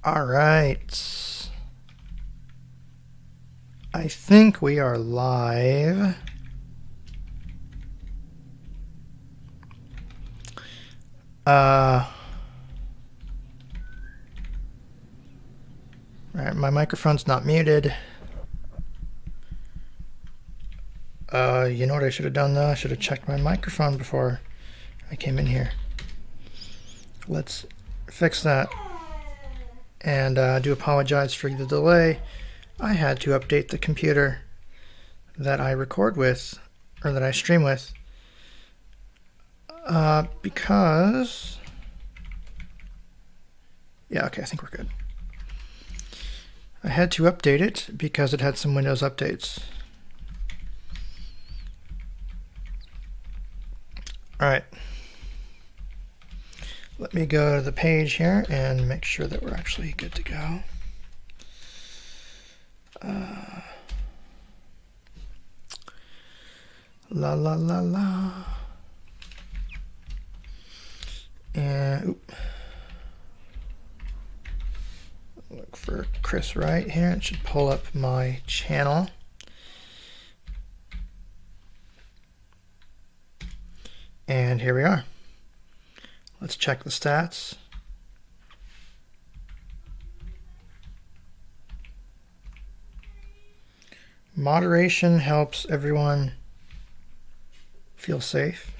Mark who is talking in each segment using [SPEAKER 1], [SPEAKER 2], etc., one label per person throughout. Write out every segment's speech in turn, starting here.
[SPEAKER 1] All right. I think we are live. All right, my microphone's not muted. You know what I should have done though? I should have checked my microphone before I came in here. Let's fix that. And I do apologize for the delay. I had to update the computer that I record with, or that I stream with, because... Yeah, okay, I think we're good. I had to update it because it had some Windows updates. All right. Let me go to the page here and make sure that we're actually good to go. La la la la. And look for Chris Wright here. It should pull up my channel. And here we are. Let's check the stats. Moderation helps everyone feel safe.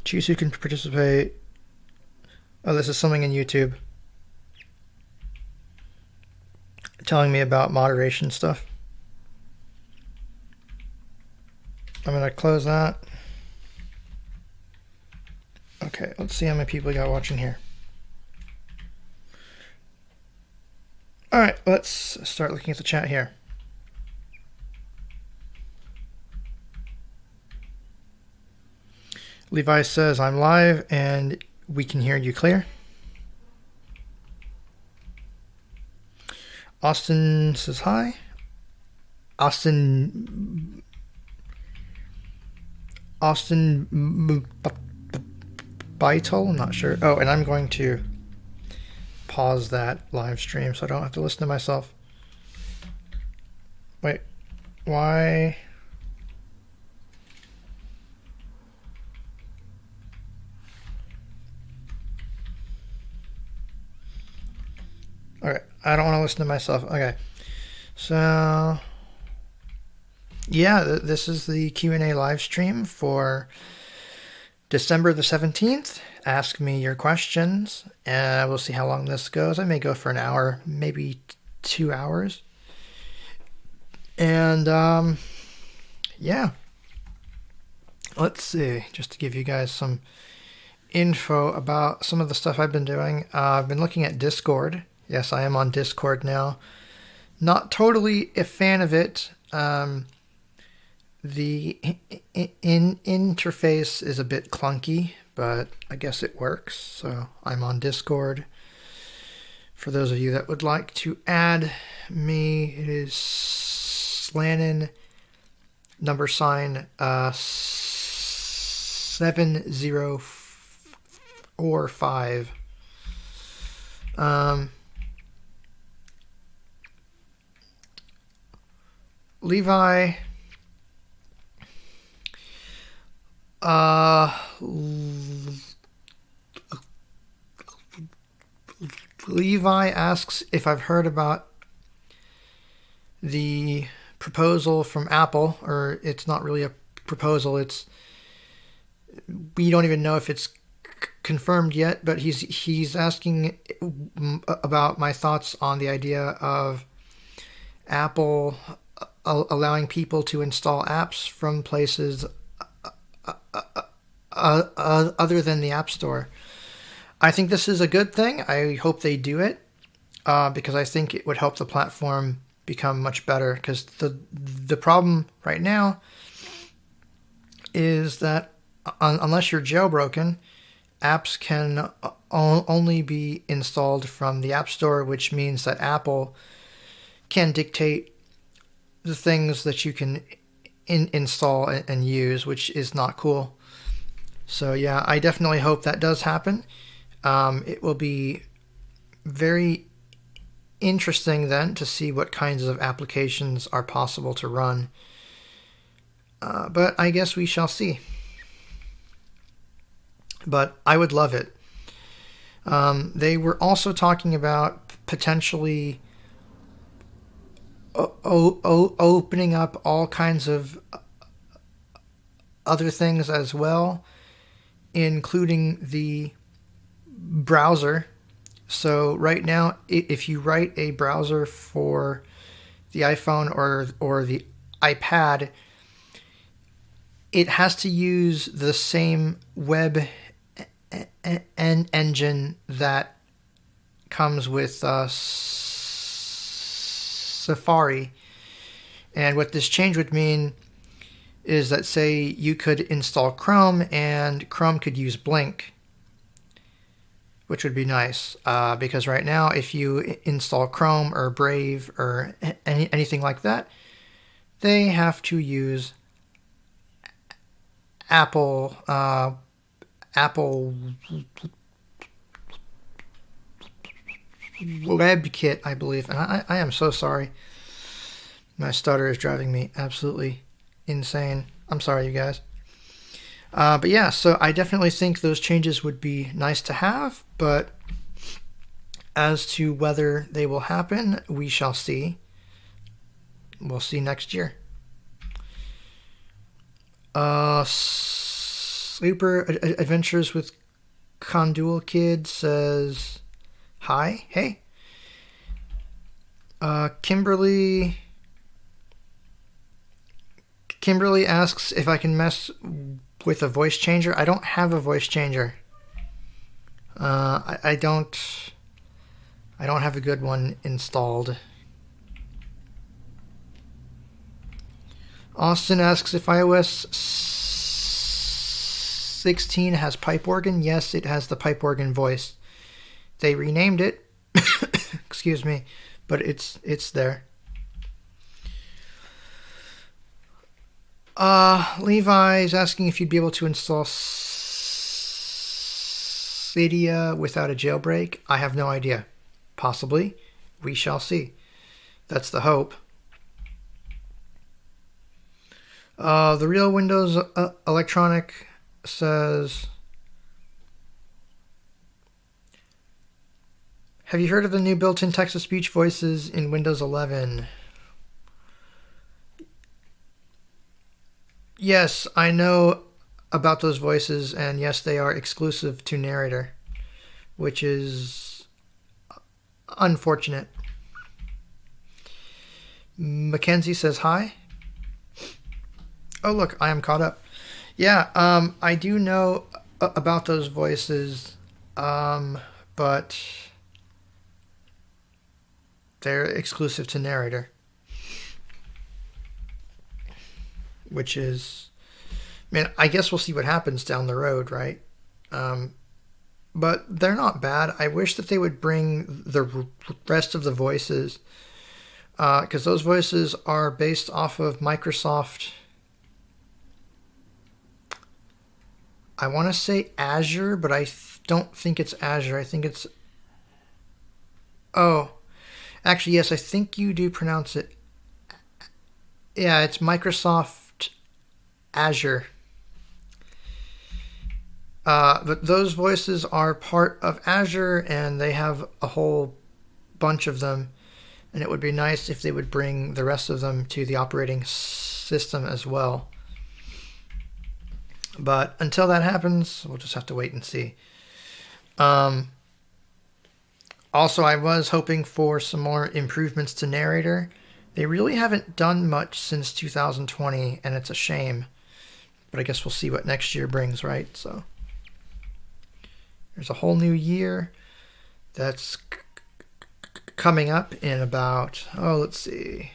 [SPEAKER 1] Choose who can participate. Oh, this is something in YouTube telling me about moderation stuff. I'm going to close that. Okay, let's see how many people we got watching here. All right, let's start looking at the chat here. Levi says, I'm live and we can hear you clear. Austin says hi. Austin Beitel, I'm not sure. Oh, and I'm going to pause that live stream so I don't have to listen to myself. Wait, why? Okay, I don't want to listen to myself. Okay, so yeah, this is the Q&A live stream for December the 17th. Ask me your questions, and we'll see how long this goes. I may go for an hour, maybe 2 hours. And yeah, let's see, just to give you guys some info about some of the stuff I've been doing. I've been looking at Discord. Yes, I am on Discord now. Not totally a fan of it. The interface is a bit clunky, but I guess it works. So I'm on Discord. For those of you that would like to add me, it is Slannon #7045. Levi, Levi asks if I've heard about the proposal from Apple, or it's not really a proposal. We don't even know if it's confirmed yet, but he's asking about my thoughts on the idea of Apple allowing people to install apps from places other than the App Store. I think this is a good thing. I hope they do it because I think it would help the platform become much better. Because the problem right now is that unless you're jailbroken, apps can only be installed from the App Store, which means that Apple can dictate the things that you can install and use, which is not cool. So yeah, I definitely hope that does happen. It will be very interesting then to see what kinds of applications are possible to run. But I guess we shall see. But I would love it. They were also talking about potentially opening up all kinds of other things as well, including the browser. So right now, if you write a browser for the iPhone or the iPad, it has to use the same web engine that comes with Safari. And what this change would mean is that, say, you could install Chrome and Chrome could use Blink, which would be nice, because right now if you install Chrome or Brave or anything like that, they have to use Apple WebKit, I believe. And I am so sorry. My stutter is driving me absolutely insane. I'm sorry, you guys. But yeah, so I definitely think those changes would be nice to have, but as to whether they will happen, we shall see. We'll see next year. Super Adventures with Condual Kid says, hi, hey. Kimberly asks if I can mess with a voice changer. I don't have a voice changer. I don't have a good one installed. Austin asks if iOS 16 has pipe organ. Yes, it has the pipe organ voice. They renamed it. Excuse me, but it's there. Levi is asking if you'd be able to install Cydia without a jailbreak. I have no idea. Possibly. We shall see. That's the hope. The Real Windows Electronic says, have you heard of the new built-in text-to-speech voices in Windows 11? Yes, I know about those voices, and yes, they are exclusive to Narrator, which is unfortunate. Mackenzie says hi. Oh, look, I am caught up. Yeah, I do know about those voices, but they're exclusive to Narrator, which is, man, I guess we'll see what happens down the road, right? But they're not bad. I wish that they would bring the rest of the voices, because those voices are based off of Microsoft. I want to say Azure, but I don't think it's Azure. I think it's... Oh, actually, yes, I think you do pronounce it. Yeah, it's Microsoft Azure. But those voices are part of Azure, and they have a whole bunch of them. And it would be nice if they would bring the rest of them to the operating system as well. But until that happens, we'll just have to wait and see. Also, I was hoping for some more improvements to Narrator. They really haven't done much since 2020, and it's a shame. But I guess we'll see what next year brings, right? So there's a whole new year that's coming up in about, let's see.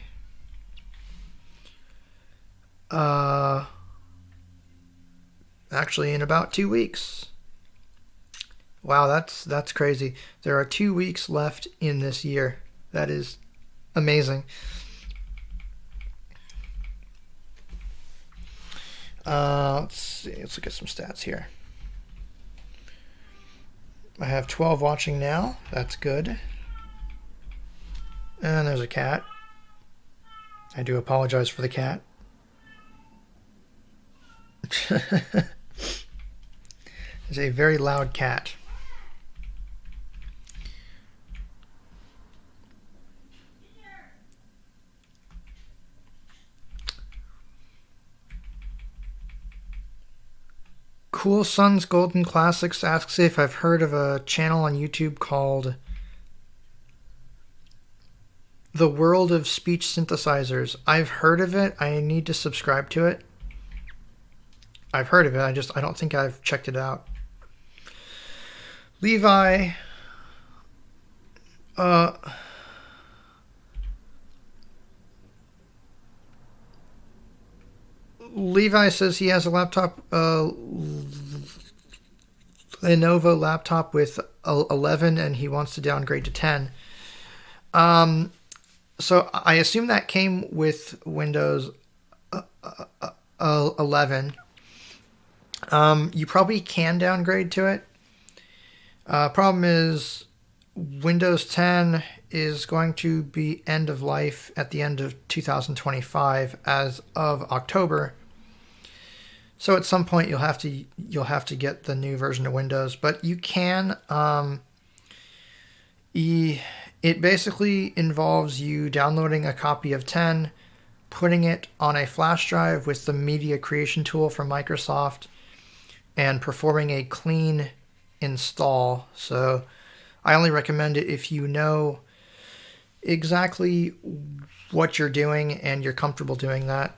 [SPEAKER 1] Actually, in about 2 weeks. Wow, that's crazy. There are 2 weeks left in this year. That is amazing. Let's see. Let's look at some stats here. I have 12 watching now. That's good. And there's a cat. I do apologize for the cat. It's a very loud cat. Cool Sons Golden Classics asks if I've heard of a channel on YouTube called The World of Speech Synthesizers. I've heard of it. I need to subscribe to it. I've heard of it. I don't think I've checked it out. Levi Levi says he has a laptop, Lenovo laptop with 11, and he wants to downgrade to 10. So I assume that came with Windows 11. You probably can downgrade to it. Problem is, Windows 10 is going to be end of life at the end of 2025 as of October. So at some point you'll have to get the new version of Windows, but you can. It basically involves you downloading a copy of 10, putting it on a flash drive with the media creation tool from Microsoft, and performing a clean install. So I only recommend it if you know exactly what you're doing and you're comfortable doing that.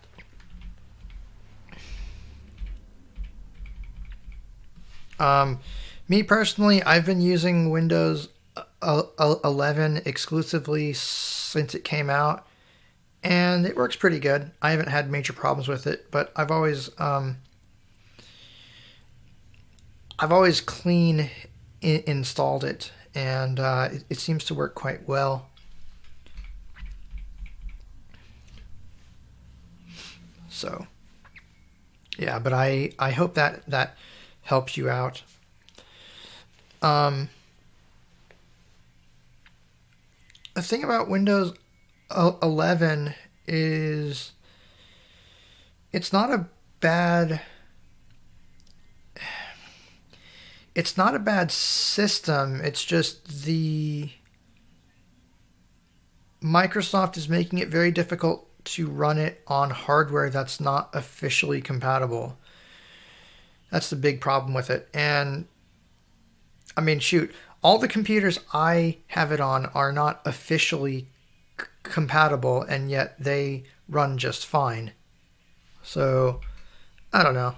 [SPEAKER 1] Me personally, I've been using Windows 11 exclusively since it came out, and it works pretty good. I haven't had major problems with it, but I've always clean installed it, and it seems to work quite well. So, yeah, but I hope that helps you out. The thing about Windows 11 is it's not a bad system. It's just the Microsoft is making it very difficult to run it on hardware that's not officially compatible. That's the big problem with it. And I mean, shoot, all the computers I have it on are not officially compatible, and yet they run just fine. So, I don't know.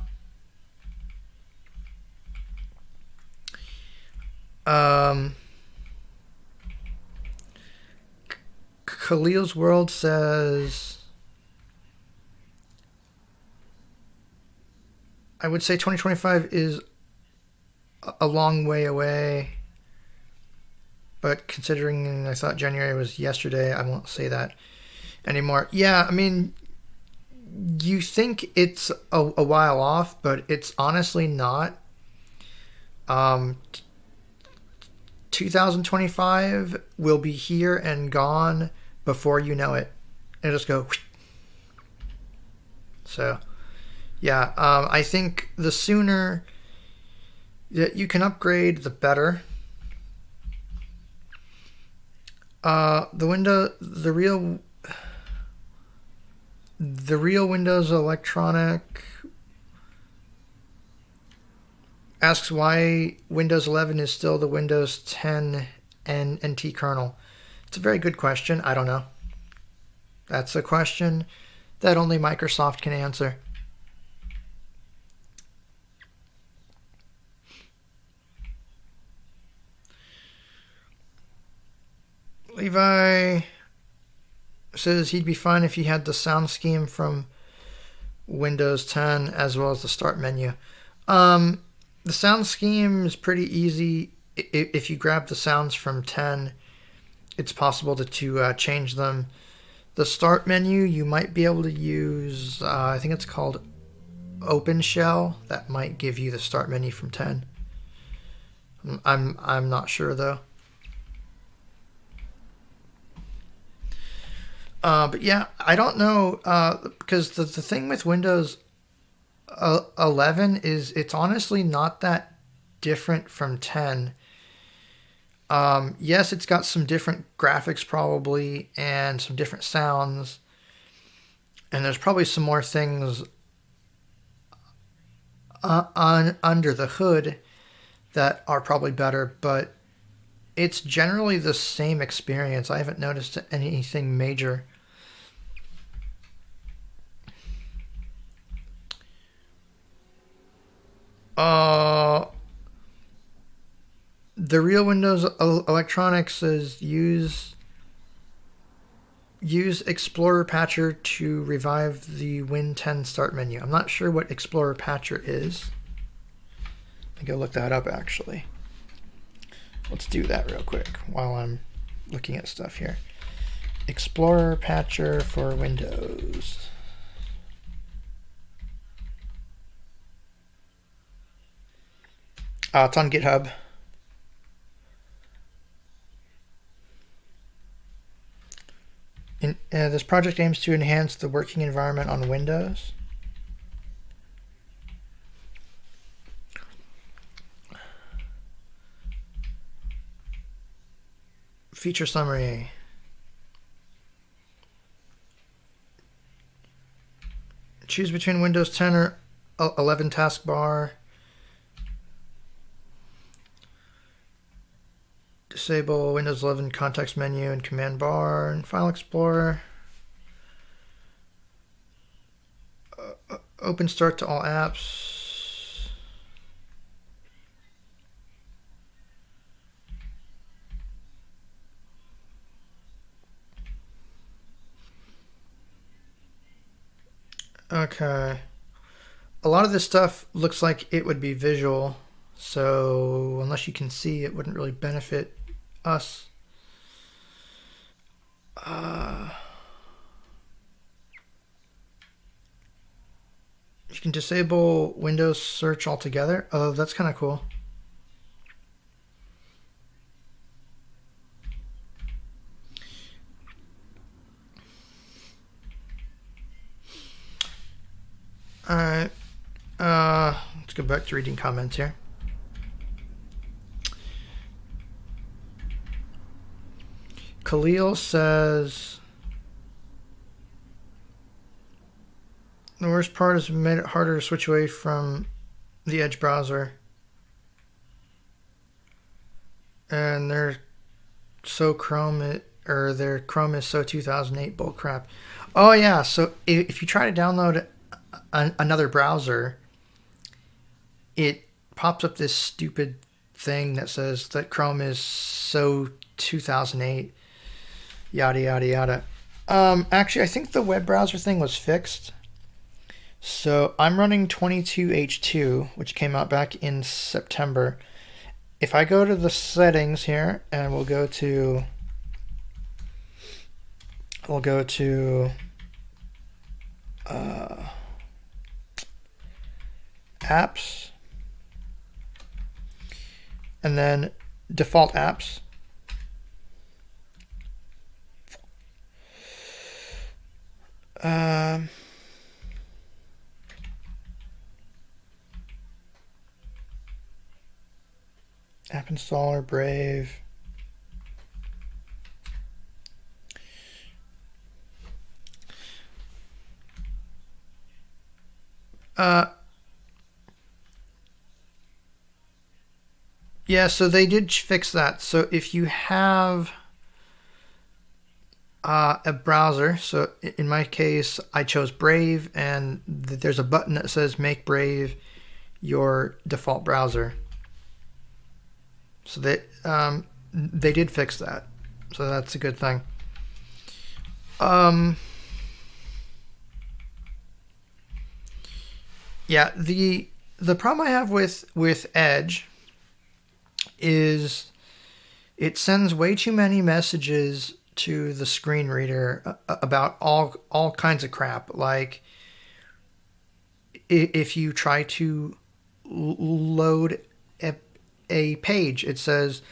[SPEAKER 1] Khalil's World says, I would say 2025 is a long way away, but considering I thought January was yesterday, I won't say that anymore. Yeah, I mean, you think it's a while off, but it's honestly not. 2025 will be here and gone before you know it. It'll just go. So, yeah, I think the sooner that you can upgrade, the better. The real Windows Electronic asks why Windows 11 is still the Windows 10 and NT kernel. It's a very good question. I don't know. That's a question that only Microsoft can answer. Levi says he'd be fine if he had the sound scheme from Windows 10 as well as the start menu. The sound scheme is pretty easy. If you grab the sounds from 10, it's possible to change them. The start menu, you might be able to use, I think it's called OpenShell. That might give you the start menu from 10. I'm not sure though. But yeah, I don't know because the thing with Windows 11 is it's honestly not that different from 10. Yes, it's got some different graphics probably and some different sounds, and there's probably some more things under the hood that are probably better, but it's generally the same experience. I haven't noticed anything major. Uh, the real Windows electronics is use Explorer Patcher to revive the Win 10 start menu. I'm not sure what Explorer Patcher is. I go look that up actually. Let's do that real quick while I'm looking at stuff here. Explorer Patcher for Windows. It's on GitHub. This project aims to enhance the working environment on Windows. Feature summary. Choose between Windows 10 or 11 taskbar. Disable Windows 11 context menu and command bar and File Explorer. Open start to all apps. Okay. A lot of this stuff looks like it would be visual, so unless you can see, it wouldn't really benefit us. You can disable Windows search altogether. Oh, that's kind of cool. All right. Let's go back to reading comments here. Khalil says, the worst part is it made it harder to switch away from the Edge browser. And their Chrome is so 2008 bullcrap. Oh yeah, so if you try to download another browser, it pops up this stupid thing that says that Chrome is so 2008. Yada yada yada. Actually, I think the web browser thing was fixed. So I'm running 22H2, which came out back in September. If I go to the settings here, and we'll go to apps, and then default apps. App installer, Brave. Yeah, so they did fix that. So if you have a browser, so in my case, I chose Brave, and there's a button that says make Brave your default browser. So they did fix that. So that's a good thing. Yeah, the problem I have with Edge is it sends way too many messages to the screen reader about all kinds of crap. Like if you try to load a page. It says,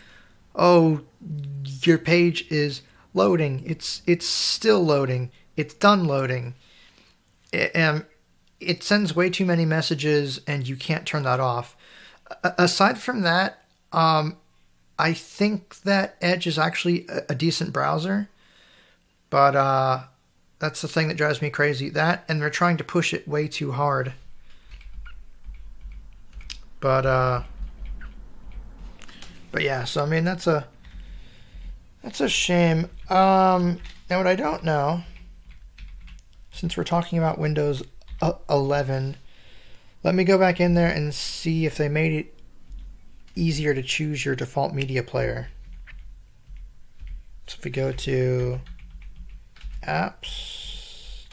[SPEAKER 1] "Oh, your page is loading. It's still loading. It's done loading." It sends way too many messages, and you can't turn that off. Aside from that, I think that Edge is actually a decent browser, but that's the thing that drives me crazy. That, and they're trying to push it way too hard. But yeah. So I mean, that's a shame. Now what I don't know, since we're talking about Windows 11, let me go back in there and see if they made it easier to choose your default media player. So if we go to apps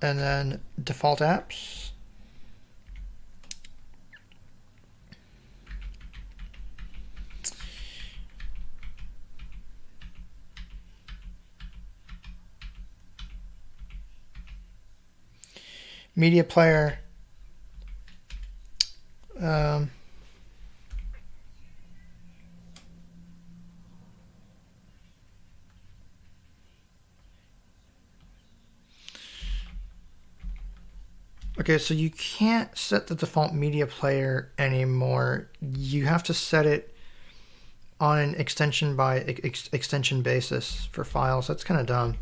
[SPEAKER 1] and then default apps, media player, okay, so you can't set the default media player anymore. You have to set it on an extension by extension basis for files. That's kind of dumb.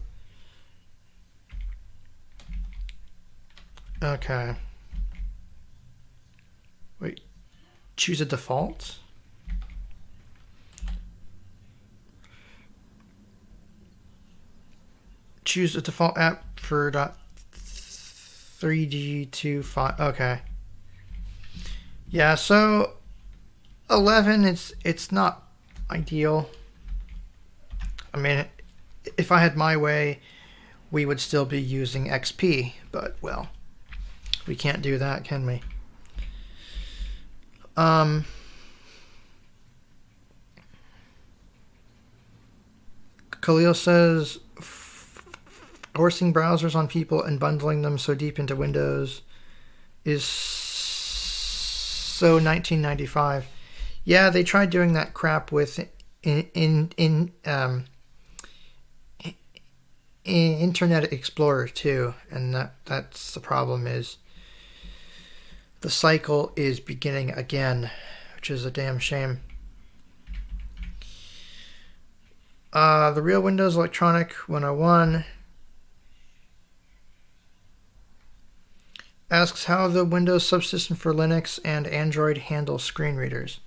[SPEAKER 1] Okay. Wait. Choose a default? Choose a default app for .3G25. Okay. Yeah, so 11, it's not ideal. I mean, if I had my way, we would still be using XP, but well, we can't do that, can we? Khalil says, forcing browsers on people and bundling them so deep into Windows is so 1995. Yeah, they tried doing that crap with Internet Explorer too, and that's the problem. Is the cycle is beginning again, which is a damn shame. The Real Windows Electronic 101 asks how the Windows subsystem for Linux and Android handle screen readers.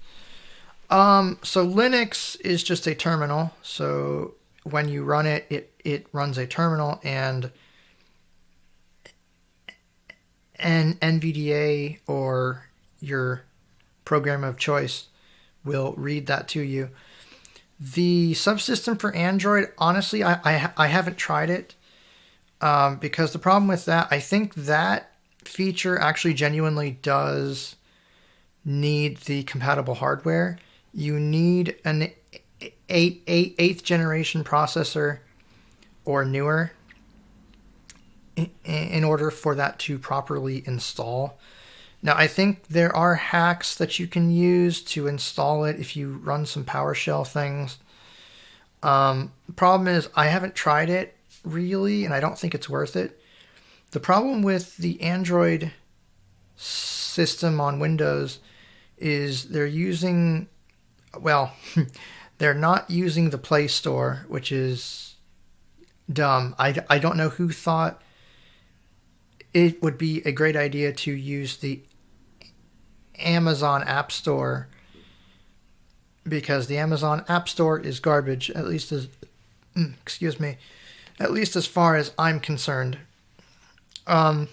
[SPEAKER 1] So Linux is just a terminal. So when you run it, it runs a terminal, and an NVDA or your program of choice will read that to you. The subsystem for Android, honestly, I haven't tried it, because the problem with that, I think that feature actually genuinely does need the compatible hardware. You need an 8th generation processor or newer in order for that to properly install. Now, I think there are hacks that you can use to install it if you run some PowerShell things. The problem is I haven't tried it really, and I don't think it's worth it. The problem with the Android system on Windows is they're using, well, they're not using the Play Store, which is dumb. I don't know who thought it would be a great idea to use the Amazon App Store, because the Amazon App Store is garbage, at least as at least as far as I'm concerned. I've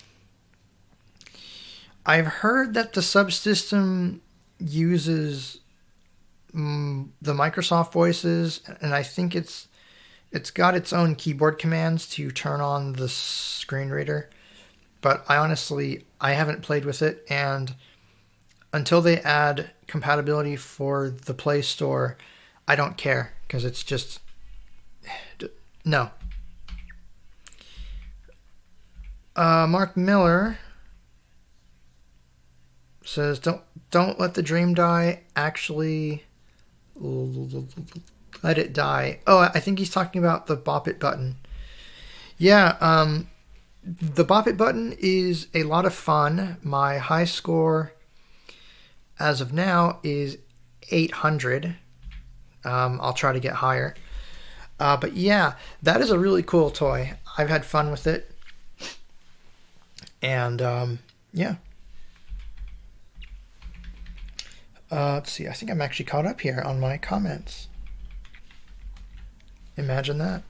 [SPEAKER 1] heard that the subsystem uses the Microsoft voices, and I think it's got its own keyboard commands to turn on the screen reader. But I haven't played with it, and until they add compatibility for the Play Store, I don't care, because it's just no. Mark Miller says, don't let the dream die. Actually, let it die. Oh, I think he's talking about the Bop It button. Yeah, the Bop It button is a lot of fun. My high score as of now is 800. I'll try to get higher. But yeah, that is a really cool toy. I've had fun with it. And yeah. Let's see. I think I'm actually caught up here on my comments. Imagine that.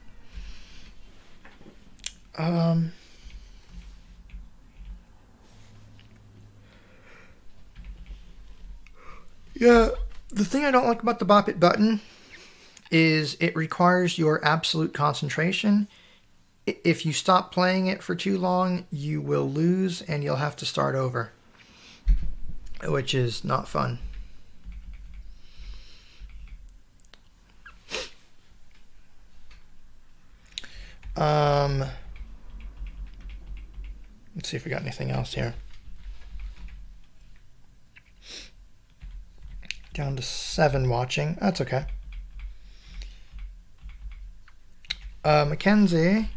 [SPEAKER 1] Yeah, the thing I don't like about the Bop It button is it requires your absolute concentration. If you stop playing it for too long, you will lose and you'll have to start over, which is not fun. Let's see if we got anything else here. Down to 7 watching. That's okay. Mackenzie.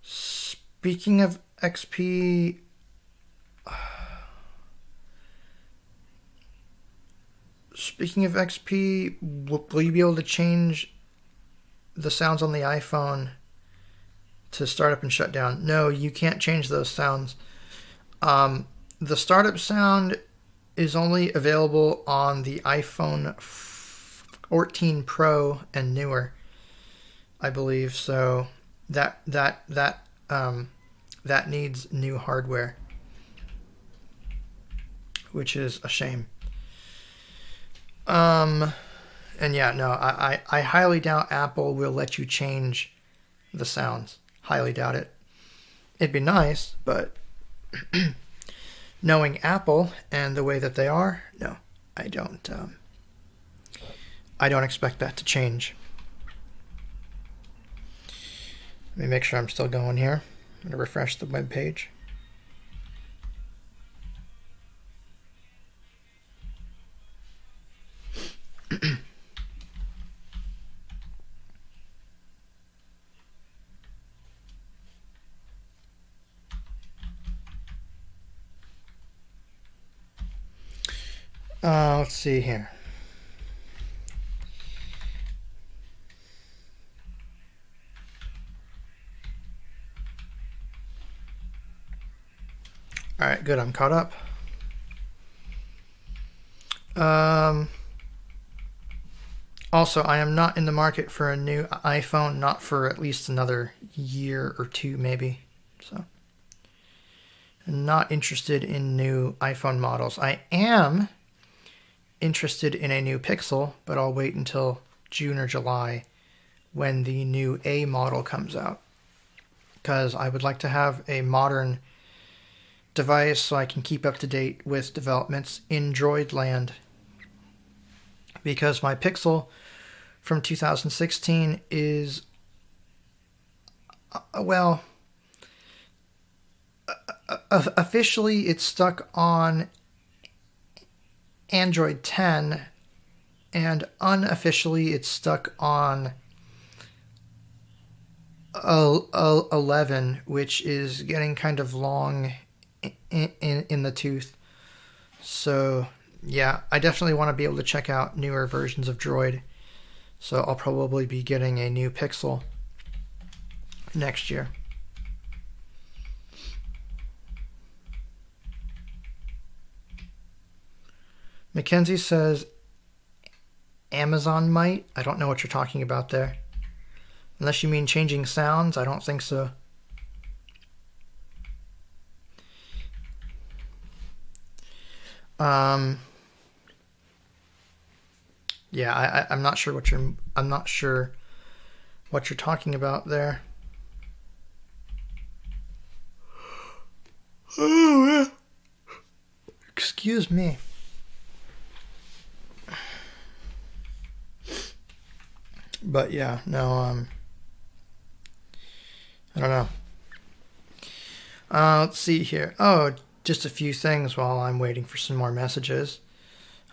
[SPEAKER 1] Speaking of XP, will you be able to change the sounds on the iPhone to start up and shut down? No, you can't change those sounds. The startup sound is only available on the iPhone 14 Pro and newer, I believe. So that needs new hardware, which is a shame. And yeah, no, I highly doubt Apple will let you change the sounds. Highly doubt it. It'd be nice, but knowing Apple and the way that they are, no, I don't expect that to change. Let me make sure I'm still going here. I'm going to refresh the web page. Let's see here. All right, good. I'm caught up. Also, I am not in the market for a new iPhone, not for at least another year or two, maybe. So, I'm not interested in new iPhone models. I am interested in a new Pixel, but I'll wait until June or July when the new A model comes out, because I would like to have a modern device so I can keep up to date with developments in Droid land, because my Pixel from 2016 is officially it's stuck on Android 10, and unofficially it's stuck on 11, which is getting kind of long in the tooth. So yeah, I definitely want to be able to check out newer versions of Droid. So I'll probably be getting a new Pixel next year. Mackenzie says Amazon might. I don't know what you're talking about there. Unless you mean changing sounds, I don't think so. Yeah, I'm not sure what you're talking about there. Oh, excuse me. But yeah, no, I don't know. Let's see here. Oh, just a few things while I'm waiting for some more messages.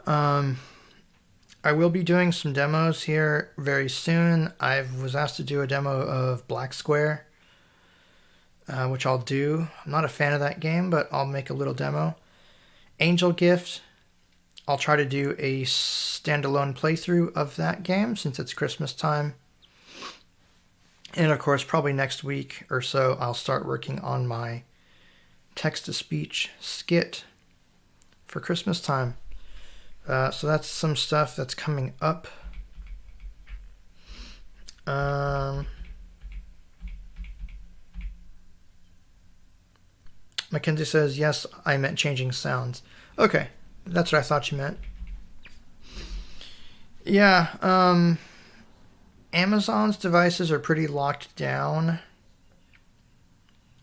[SPEAKER 1] I will be doing some demos here very soon. I was asked to do a demo of Black Square, which I'll do. I'm not a fan of that game, but I'll make a little demo. Angel Gift, I'll try to do a standalone playthrough of that game since it's Christmas time. And of course, probably next week or so, I'll start working on my text-to-speech skit for Christmas time. So that's some stuff that's coming up. Mackenzie says, yes, I meant changing sounds. Okay, that's what I thought you meant. Yeah, Amazon's devices are pretty locked down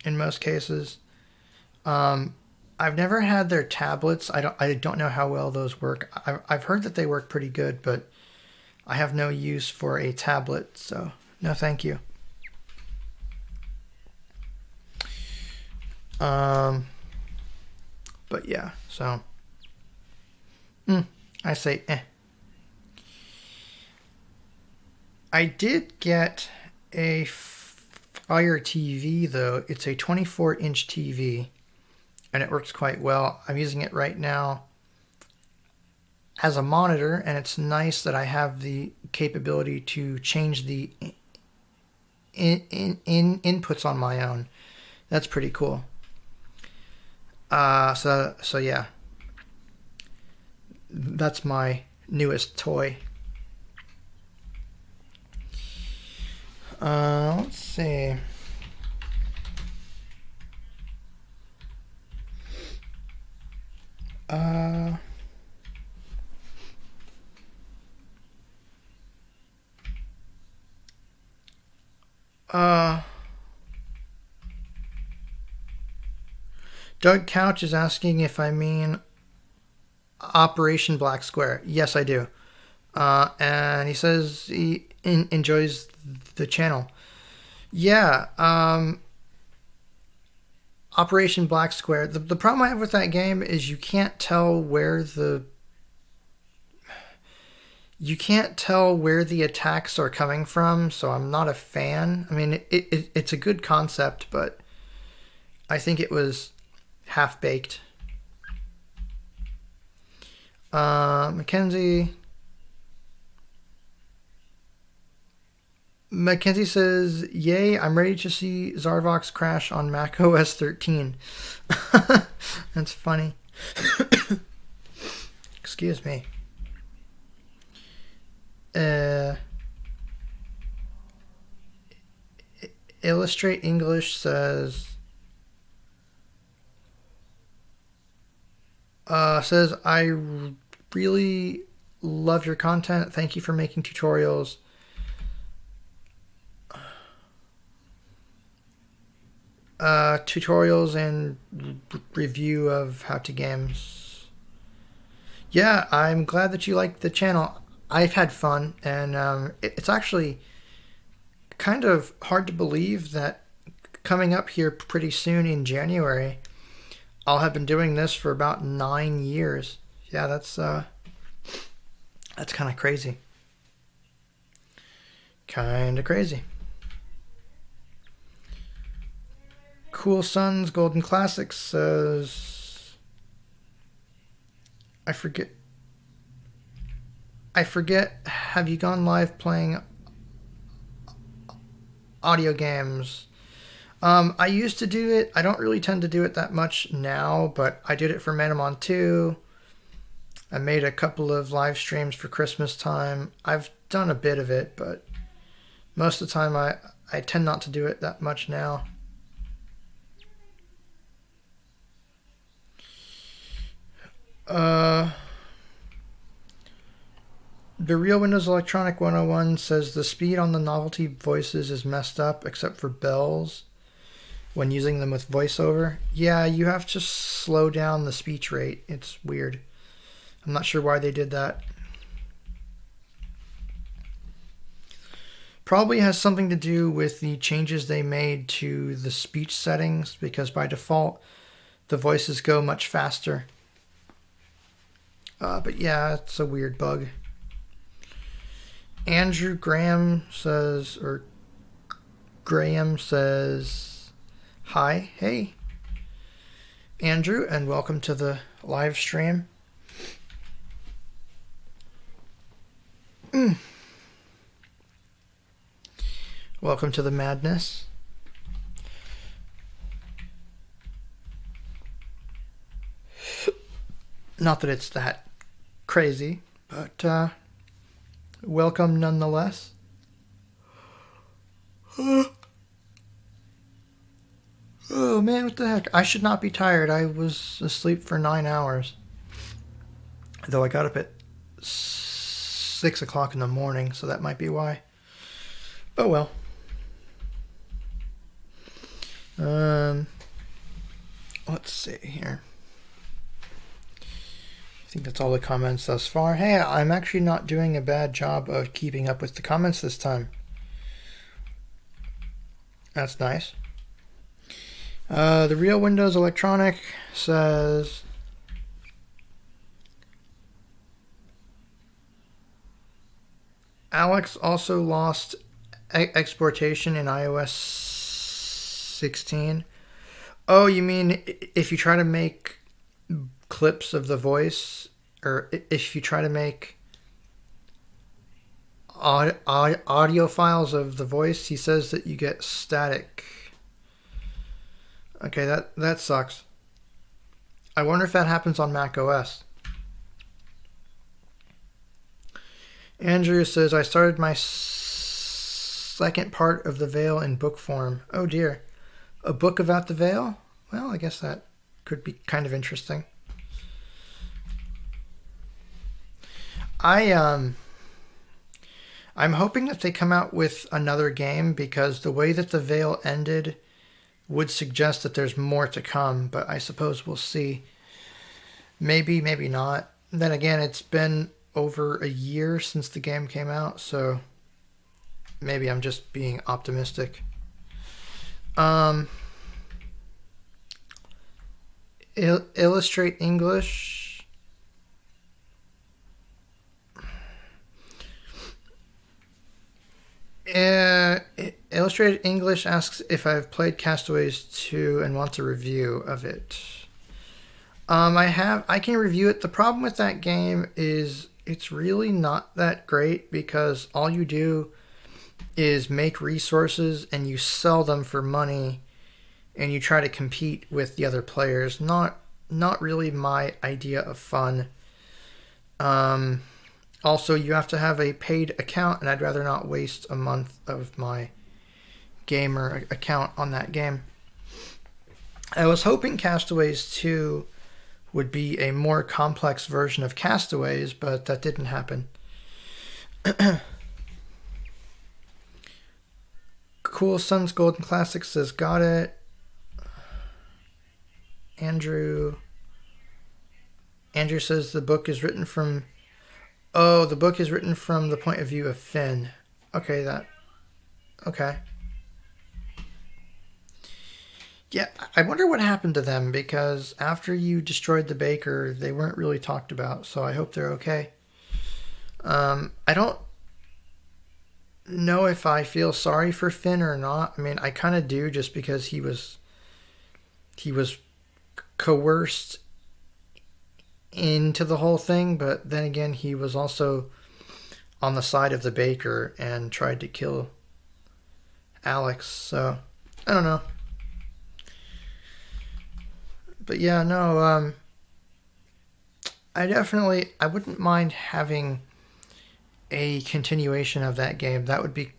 [SPEAKER 1] in most cases. I've never had their tablets. I don't know how well those work. I've heard that they work pretty good, but I have no use for a tablet, so no thank you. But yeah, so I say I did get a Fire TV though. It's a 24-inch TV and it works quite well. I'm using it right now as a monitor, and it's nice that I have the capability to change the inputs on my own. That's pretty cool. So yeah, that's my newest toy. Let's see. Doug Couch is asking if I mean Operation Black Square. Yes, I do. And he says he enjoys the channel. Yeah, Operation Black Square. The problem I have with that game is you can't tell where the attacks are coming from, so I'm not a fan. I mean, it's a good concept, but I think it was half-baked. Mackenzie says, yay, I'm ready to see Zarvox crash on Mac OS 13. That's funny. Excuse me. Illustrate English says, I really love your content. Thank you for making tutorials. Tutorials and review of how-to games. Yeah, I'm glad that you liked the channel. I've had fun, and it's actually kind of hard to believe that coming up here pretty soon in January, I'll have been doing this for about 9 years. Yeah, that's kind of crazy. Kind of crazy. Cool Sons Golden Classics says, I forget, have you gone live playing audio games? I used to do it. I don't really tend to do it that much now, but I did it for Manamon 2. I made a couple of live streams for Christmas time. I've done a bit of it, but most of the time I tend not to do it that much now. The Real Windows Electronic 101 says the speed on the novelty voices is messed up except for bells when using them with voiceover. Yeah, you have to slow down the speech rate. It's weird. I'm not sure why they did that. Probably has something to do with the changes they made to the speech settings, because by default the voices go much faster. But yeah, it's a weird bug. Andrew Graham says, hi. Hey, Andrew, and welcome to the live stream. Welcome to the madness. Not that it's that crazy, but welcome nonetheless. Oh man, what the heck? I should not be tired. I was asleep for 9 hours. Though I got up at 6 o'clock in the morning, so that might be why. Oh well. Let's see here. I think that's all the comments thus far. Hey, I'm actually not doing a bad job of keeping up with the comments this time. That's nice. The Real Windows Electronic says, Alex also lost exportation in iOS 16. Oh, you mean if you try to make clips of the voice, or if you try to make audio files of the voice, he says that you get static. Okay, that sucks. I wonder if that happens on Mac OS. Andrew says, I started my second part of The Veil in book form. Oh dear. A book about The Veil? Well, I guess that could be kind of interesting. I'm hoping that they come out with another game, because the way that The Veil ended would suggest that there's more to come, but I suppose we'll see. Maybe, maybe not. Then again, it's been over a year since the game came out, so maybe I'm just being optimistic. Illustrate English. Illustrated English asks if I've played Castaways 2 and wants a review of it. I can review it. The problem with that game is it's really not that great, because all you do is make resources and you sell them for money and you try to compete with the other players. Not really my idea of fun. Also, you have to have a paid account, and I'd rather not waste a month of my gamer account on that game. I was hoping Castaways 2 would be a more complex version of Castaways, but that didn't happen. Cool Sun's Golden Classic says, got it. Andrew says the book is written from... Oh, the book is written from the point of view of Finn. Okay, okay. Yeah, I wonder what happened to them, because after you destroyed the baker, they weren't really talked about, so I hope they're okay. I don't know if I feel sorry for Finn or not. I mean, I kind of do, just because he was coerced into the whole thing, but then again, he was also on the side of the baker and tried to kill Alex, so I don't know. But yeah, no, I wouldn't mind having a continuation of that game. That would be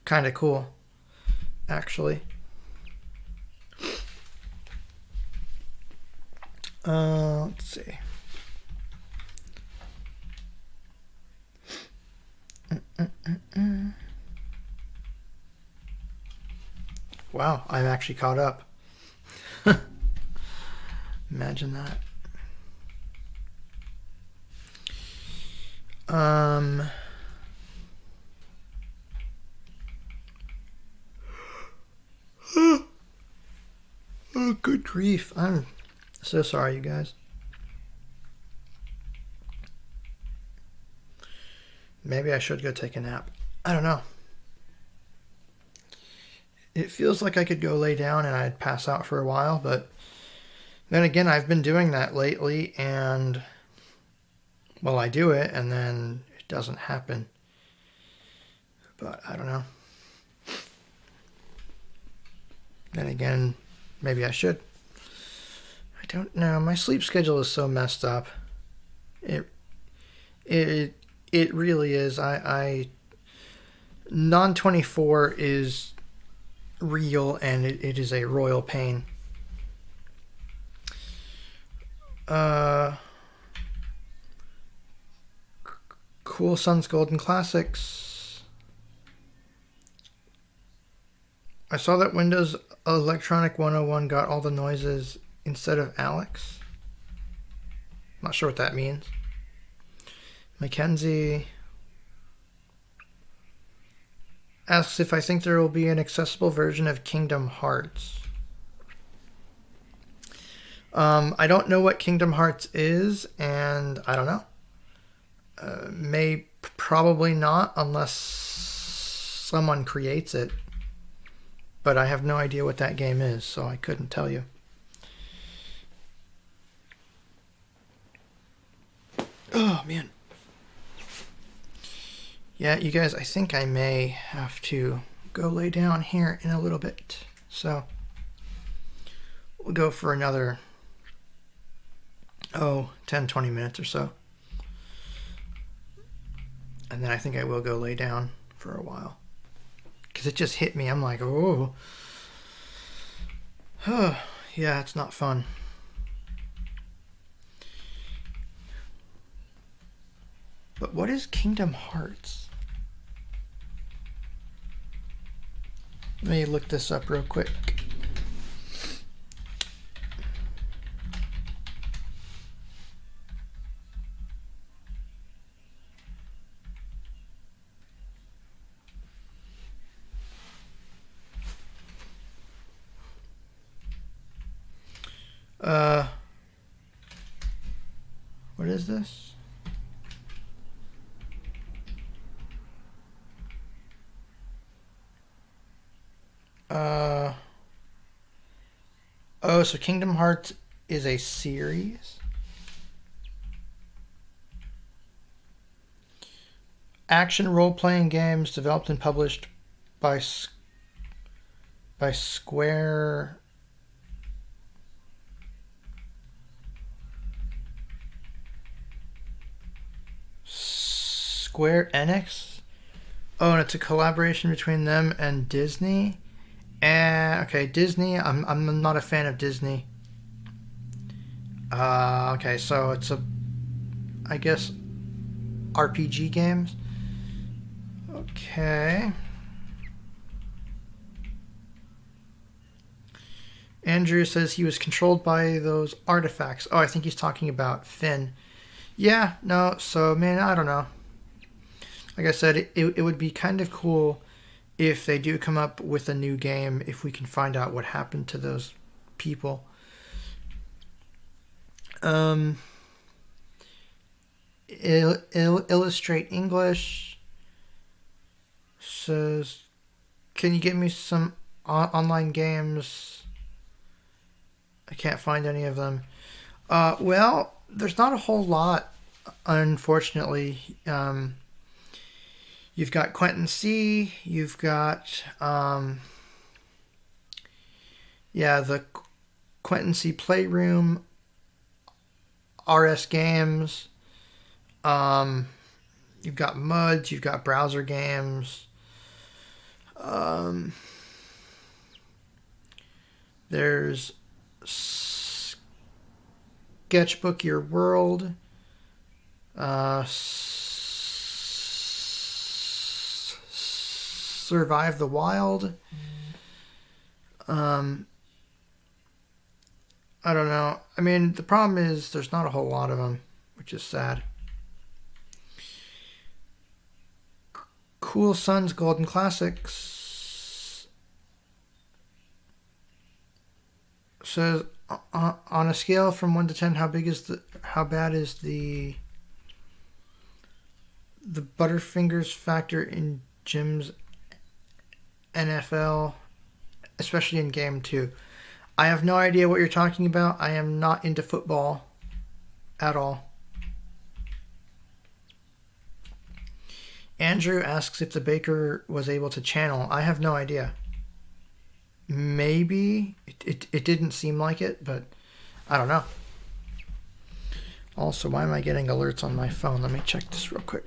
[SPEAKER 1] kind of cool, actually. Let's see. Wow, I'm actually caught up. Imagine that. Oh, good grief. I'm so sorry, you guys. Maybe I should go take a nap. I don't know. It feels like I could go lay down and I'd pass out for a while, but then again, I've been doing that lately, and, well, I do it, and then it doesn't happen. But I don't know. Then again, maybe I should. I don't know. My sleep schedule is so messed up. It really is. Non-24 is real, and it is a royal pain. Cool Sun's Golden Classics. I saw that Windows Electronic 101 got all the noises instead of Alex. Not sure what that means. Mackenzie asks if I think there will be an accessible version of Kingdom Hearts. I don't know what Kingdom Hearts is, and I don't know. Probably not, unless someone creates it. But I have no idea what that game is, so I couldn't tell you. Oh, man. Yeah, you guys, I think I may have to go lay down here in a little bit. So, we'll go for another, 10, 20 minutes or so. And then I think I will go lay down for a while. Because it just hit me. I'm like, oh. Yeah, it's not fun. But what is Kingdom Hearts? Let me look this up real quick. What is this? So Kingdom Hearts is a series. Action role-playing games developed and published by Square Enix. Oh, and it's a collaboration between them and Disney. Okay, Disney. I'm not a fan of Disney. Okay, so it's I guess, RPG games. Okay. Andrew says he was controlled by those artifacts. Oh, I think he's talking about Finn. Yeah, no, so, man, I don't know. Like I said, it would be kind of cool if they do come up with a new game, if we can find out what happened to those people. Illustrate English says, can you get me some online games? I can't find any of them. Well, there's not a whole lot, unfortunately. You've got Quentin C. You've got, the Quentin C. Playroom, RS Games. You've got MUDs. You've got browser games. There's Sketchbook Your World. Survive the Wild. I don't know. I mean, the problem is there's not a whole lot of them, which is sad. Cool Sun's Golden Classics says on a scale from 1 to 10, how bad is the Butterfingers factor in Jim's NFL, especially in game 2? I have no idea what you're talking about. I am not into football at all. Andrew asks if the baker was able to channel. I have no idea. Maybe. It didn't seem like it, but I don't know. Also, why am I getting alerts on my phone? Let me check this real quick.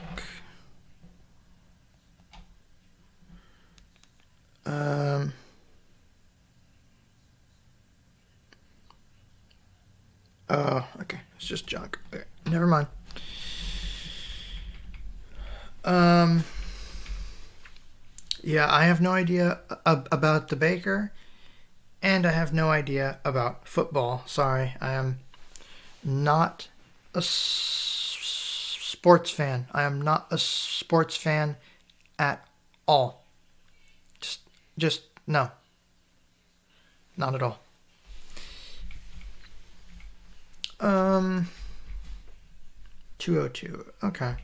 [SPEAKER 1] Oh, okay. It's just junk. Okay, never mind. Yeah, I have no idea about the baker, and I have no idea about football. Sorry, I am not a sports fan. I am not a sports fan at all. Just no. Not at all. 202. Okay.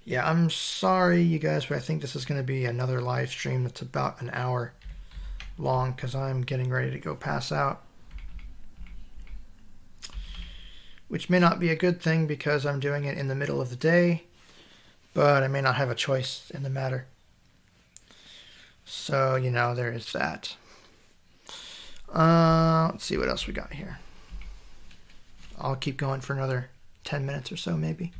[SPEAKER 1] Yeah, I'm sorry, you guys, but I think this is going to be another live stream that's about an hour long because I'm getting ready to go pass out. Which may not be a good thing because I'm doing it in the middle of the day, but I may not have a choice in the matter. So, there is that. Let's see what else we got here. I'll keep going for another 10 minutes or so, maybe.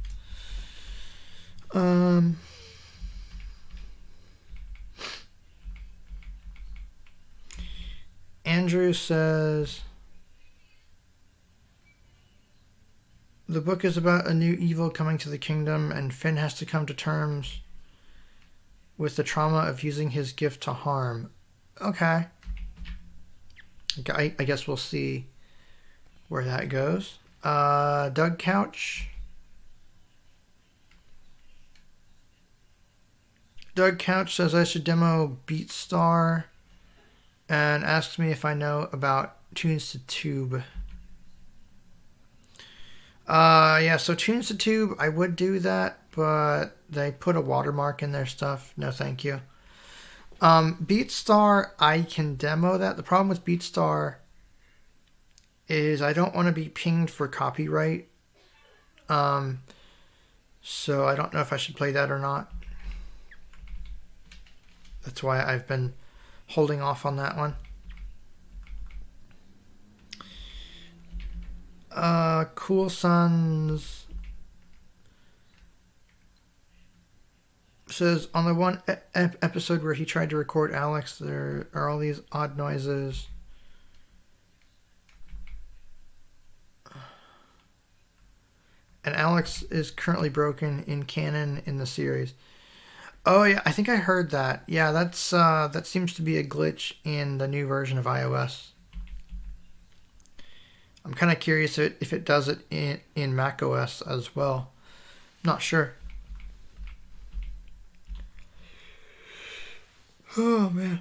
[SPEAKER 1] Andrew says the book is about a new evil coming to the kingdom, and Finn has to come to terms with the trauma of using his gift to harm. Okay. I guess we'll see where that goes. Doug Couch. Doug Couch says I should demo BeatStar and asks me if I know about Tunes to Tube. Yeah, so Tunes to Tube, I would do that, but they put a watermark in their stuff. No, thank you. BeatStar, I can demo that. The problem with BeatStar is I don't want to be pinged for copyright. So I don't know if I should play that or not. That's why I've been holding off on that one. Cool Sons says on the one episode where he tried to record Alex, there are all these odd noises. And Alex is currently broken in canon in the series. Oh yeah, I think I heard that. Yeah, that seems to be a glitch in the new version of iOS. I'm kind of curious if it does it in macOS as well. Not sure. Oh man.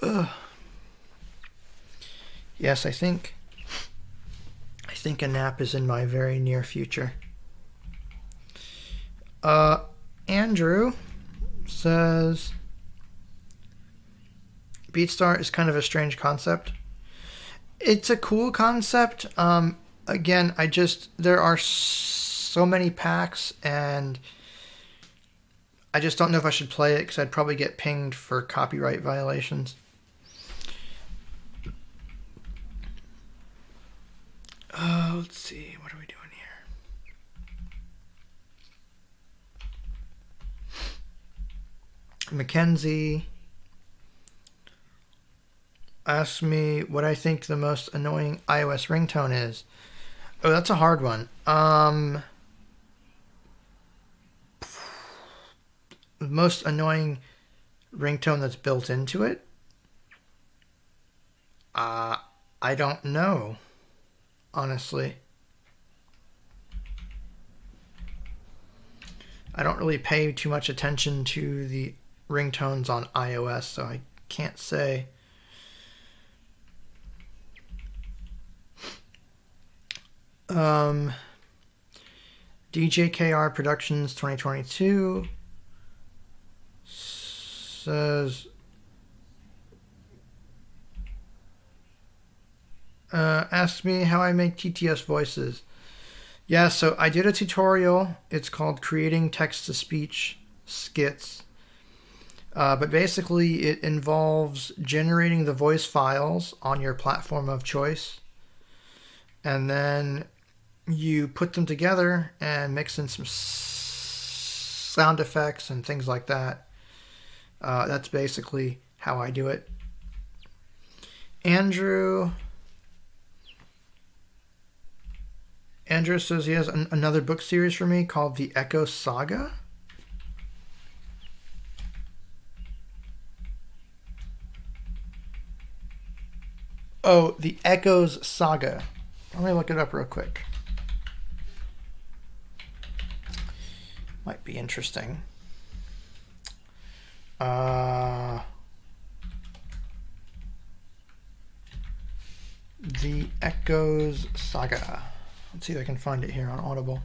[SPEAKER 1] Ugh. Yes, I think a nap is in my very near future. Andrew says BeatStar is kind of a strange concept. It's a cool concept. Again, there are so many packs, and I just don't know if I should play it because I'd probably get pinged for copyright violations. Let's see. What are we doing here? Mackenzie asks me what I think the most annoying iOS ringtone is. Oh, that's a hard one. The most annoying ringtone that's built into it? I don't know, honestly. I don't really pay too much attention to the ringtones on iOS, so I can't say. DJKR Productions 2022 says asks me how I make TTS voices. Yeah, so I did a tutorial. It's called Creating Text-to-Speech Skits. But basically it involves generating the voice files on your platform of choice. And then you put them together and mix in some sound effects and things like that. That's basically how I do it. Andrew says he has another book series for me called The Echo Saga. Oh, The Echoes Saga. Let me look it up real quick. Might be interesting. The Echoes Saga. Let's see if I can find it here on Audible.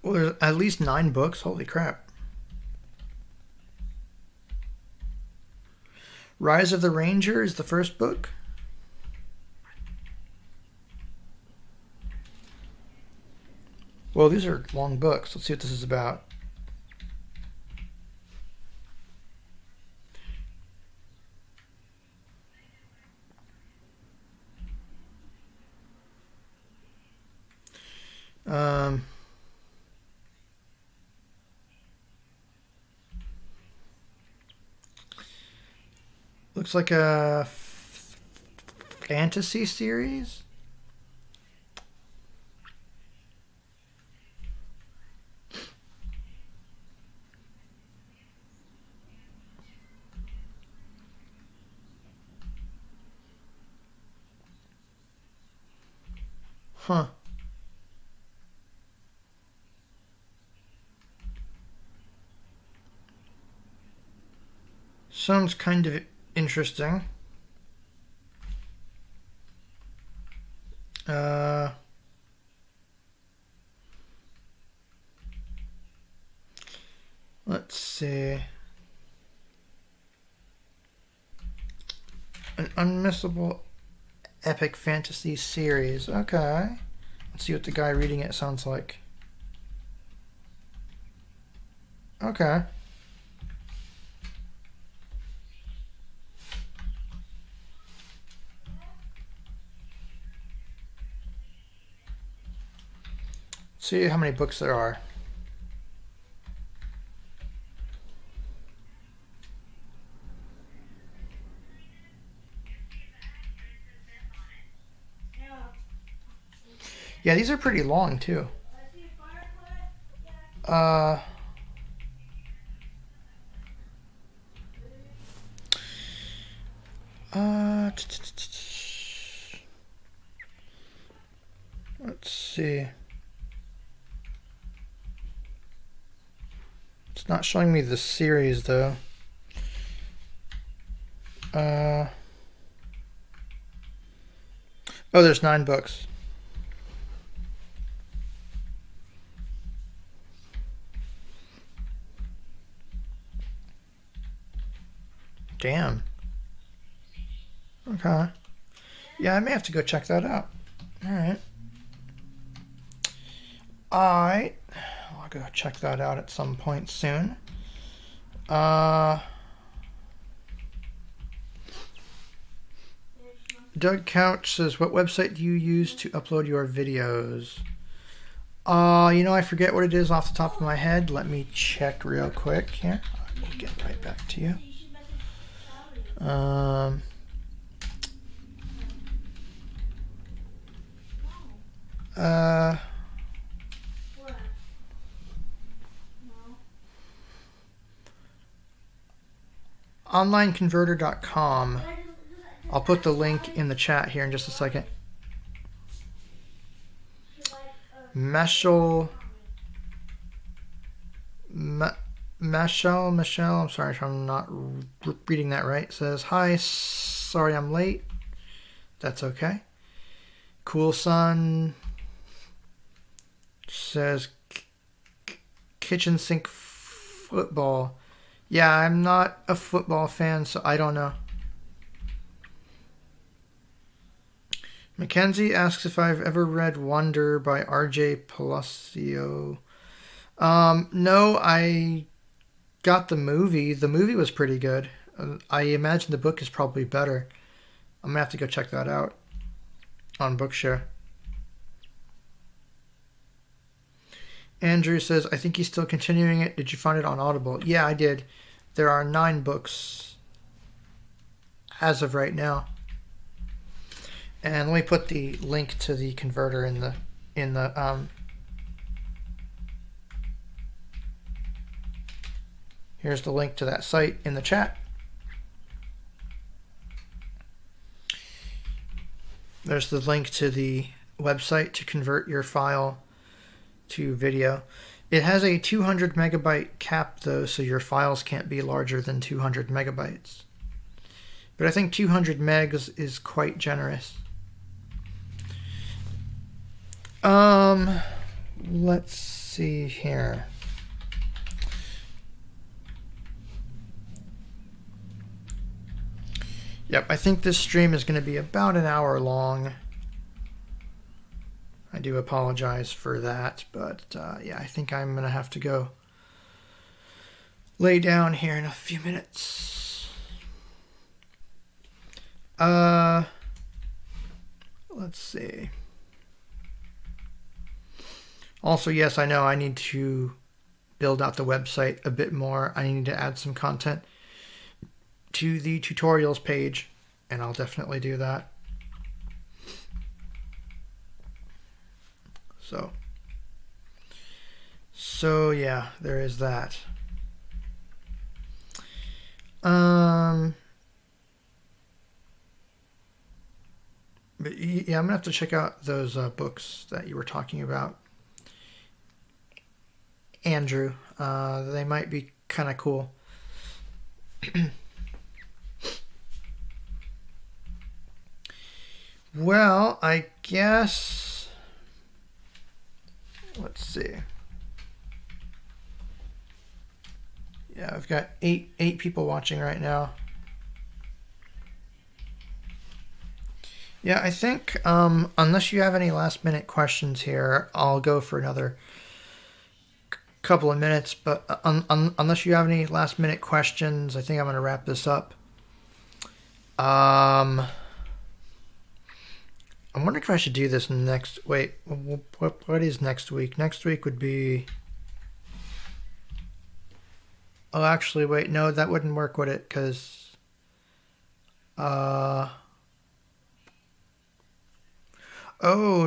[SPEAKER 1] Well, there's at least 9 books. Holy crap. Rise of the Ranger is the first book. Well, these are long books. Let's see what this is about. Looks like a fantasy series. Huh. Sounds kind of interesting. Let's see. An unmissable epic fantasy series. Okay. Let's see what the guy reading it sounds like. Okay. See how many books there are. Yeah, these are pretty long too. Let's see. It's not showing me the series though. Oh, there's 9 books. Damn. Okay. Yeah, I may have to go check that out. Alright. I'll go check that out at some point soon. Doug Couch says, what website do you use to upload your videos? You know, I forget what it is off the top of my head. Let me check real quick here. I'll get right back to you. Onlineconverter.com. I'll put the link in the chat here in just a second. Michelle, I'm sorry if I'm not reading that right, says, hi, sorry I'm late. That's okay. Cool Sun says, kitchen sink football. Yeah, I'm not a football fan, so I don't know. Mackenzie asks if I've ever read Wonder by R.J. Palacio. No, I got the movie. The movie was pretty good. I imagine the book is probably better. I'm going to have to go check that out on Bookshare. Andrew says, I think he's still continuing it. Did you find it on Audible? Yeah, I did. There are 9 books as of right now. And let me put the link to the converter in the here's the link to that site in the chat. There's the link to the website to convert your file to video. It has a 200 megabyte cap though, so your files can't be larger than 200 megabytes. But I think 200 megs is quite generous. Let's see here. Yep, I think this stream is going to be about an hour long. I do apologize for that, but yeah, I think I'm going to have to go lay down here in a few minutes. Let's see. Also, yes, I know I need to build out the website a bit more. I need to add some content to the tutorials page, and I'll definitely do that. So yeah, there is that. But yeah, I'm gonna have to check out those books that you were talking about, Andrew. They might be kind of cool. Well, I guess, let's see. Yeah, I've got eight people watching right now. Yeah, I think unless you have any last minute questions here, I'll go for another couple of minutes. But unless you have any last minute questions, I think I'm going to wrap this up. I'm wondering if I should do this next. Wait, what is next week? Next week would be. Oh, actually, wait, no, that wouldn't work, would it? Because, oh,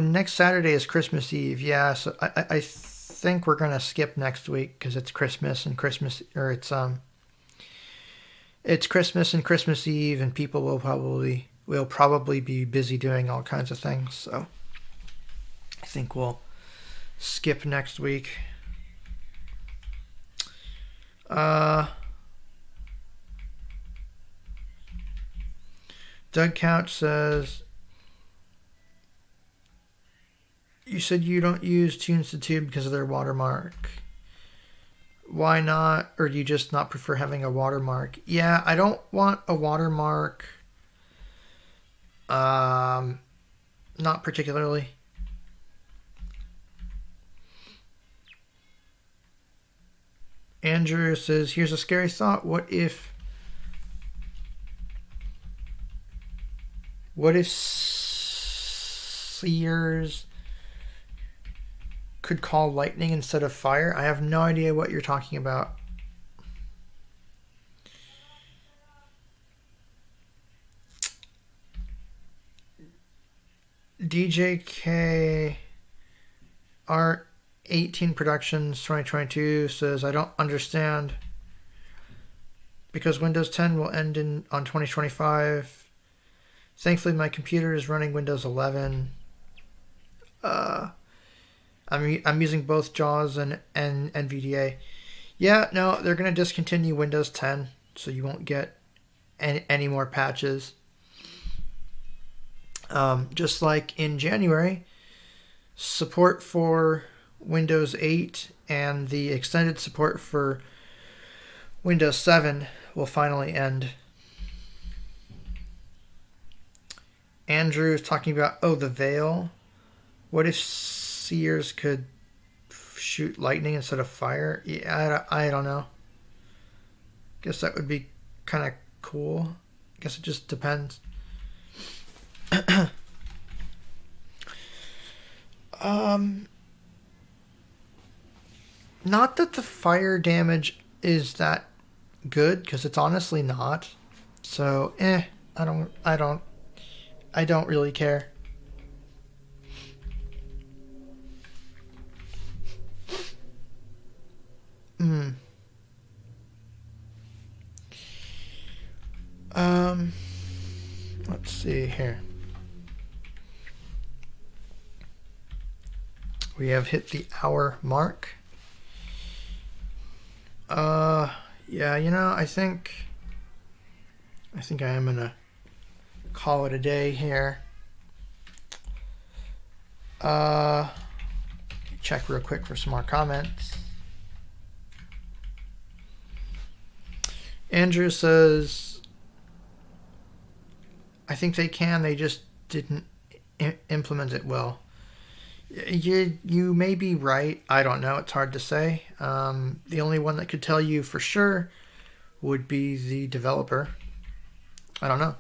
[SPEAKER 1] next Saturday is Christmas Eve. Yeah, so I think we're gonna skip next week because it's Christmas and Christmas, or it's Christmas and Christmas Eve, and people will probably be busy doing all kinds of things. So I think we'll skip next week. Doug Couch says, you said you don't use Tunes to Tube because of their watermark. Why not? Or do you just not prefer having a watermark? Yeah, I don't want a watermark. Not particularly. Andrew says, here's a scary thought. What if Sears could call lightning instead of fire? I have no idea what you're talking about. DJK Art 18 Productions 2022 says, I don't understand because Windows 10 will end on 2025. Thankfully, my computer is running Windows 11. I'm using both JAWS and NVDA. Yeah, no, they're going to discontinue Windows 10, so you won't get any more patches. Just like in January, support for Windows 8 and the extended support for Windows 7 will finally end. Andrew is talking about, the Veil. What if Sears could shoot lightning instead of fire? Yeah, I don't know. Guess that would be kind of cool. Guess it just depends. Not that the fire damage is that good, because it's honestly not. So, I don't really care. Let's see here. We have hit the hour mark. Yeah, I think I am gonna call it a day here. Check real quick for some more comments. Andrew says, I think they can, they just didn't implement it well. You may be right. I don't know. It's hard to say. The only one that could tell you for sure would be the developer. I don't know.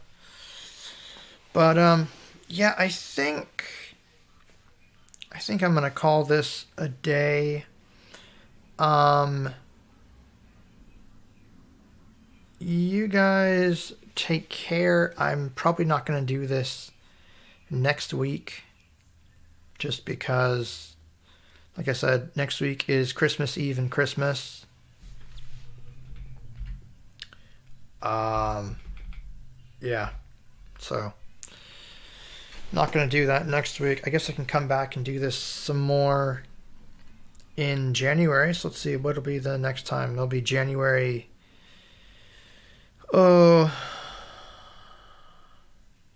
[SPEAKER 1] But yeah, I think I'm gonna call this a day. You guys take care. I'm probably not gonna do this next week, just because, like I said, next week is Christmas Eve and Christmas. Yeah, so not gonna do that next week. I guess I can come back and do this some more in January. So let's see, what'll be the next time? It'll be January.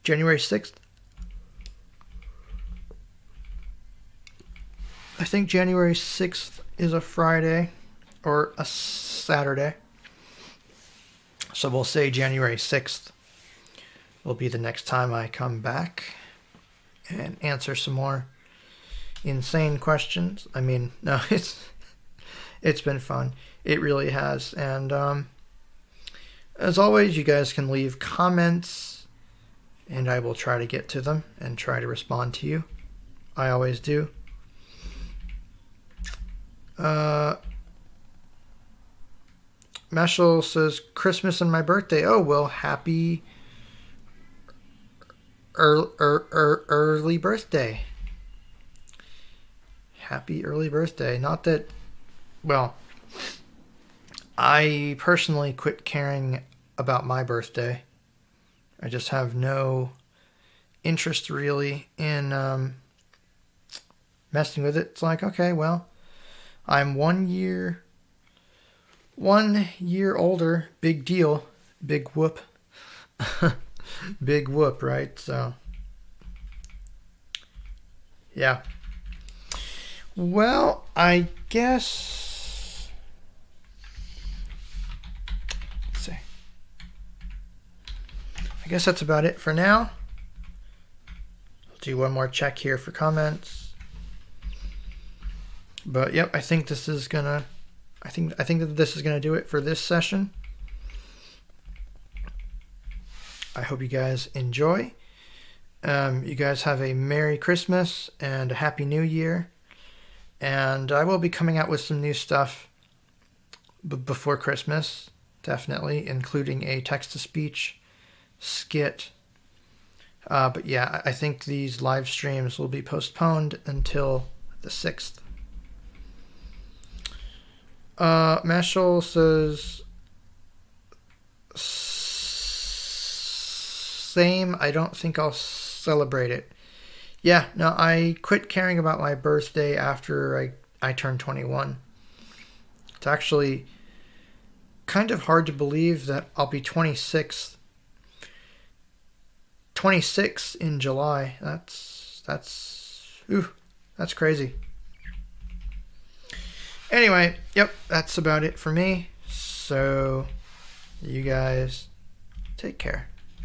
[SPEAKER 1] January 6th. I think January 6th is a Friday or a Saturday. So we'll say January 6th will be the next time I come back and answer some more insane questions. I mean, no, it's been fun. It really has. And as always, you guys can leave comments and I will try to get to them and try to respond to you. I always do. Mashal says Christmas and my birthday. Oh, well, happy early birthday. Happy early birthday. Not that, well, I personally quit caring about my birthday. I just have no interest really in messing with it. It's like, okay, well, I'm 1 year older. Big deal. Big whoop. Big whoop, right? So, yeah. Well, I guess... Let's see. I guess that's about it for now. I'll do one more check here for comments. But yep, I think this is gonna... I think that this is gonna do it for this session. I hope you guys enjoy. You guys have a Merry Christmas and a Happy New Year. And I will be coming out with some new stuff before Christmas, definitely, including a text-to-speech skit. But yeah, I think these live streams will be postponed until the 6th. Mashal says same. I don't think I'll celebrate it. Yeah, no, I quit caring about my birthday after I turned 21. It's actually kind of hard to believe that I'll be 26. 26 in July. That's crazy. Anyway, yep, that's about it for me. So, you guys take care.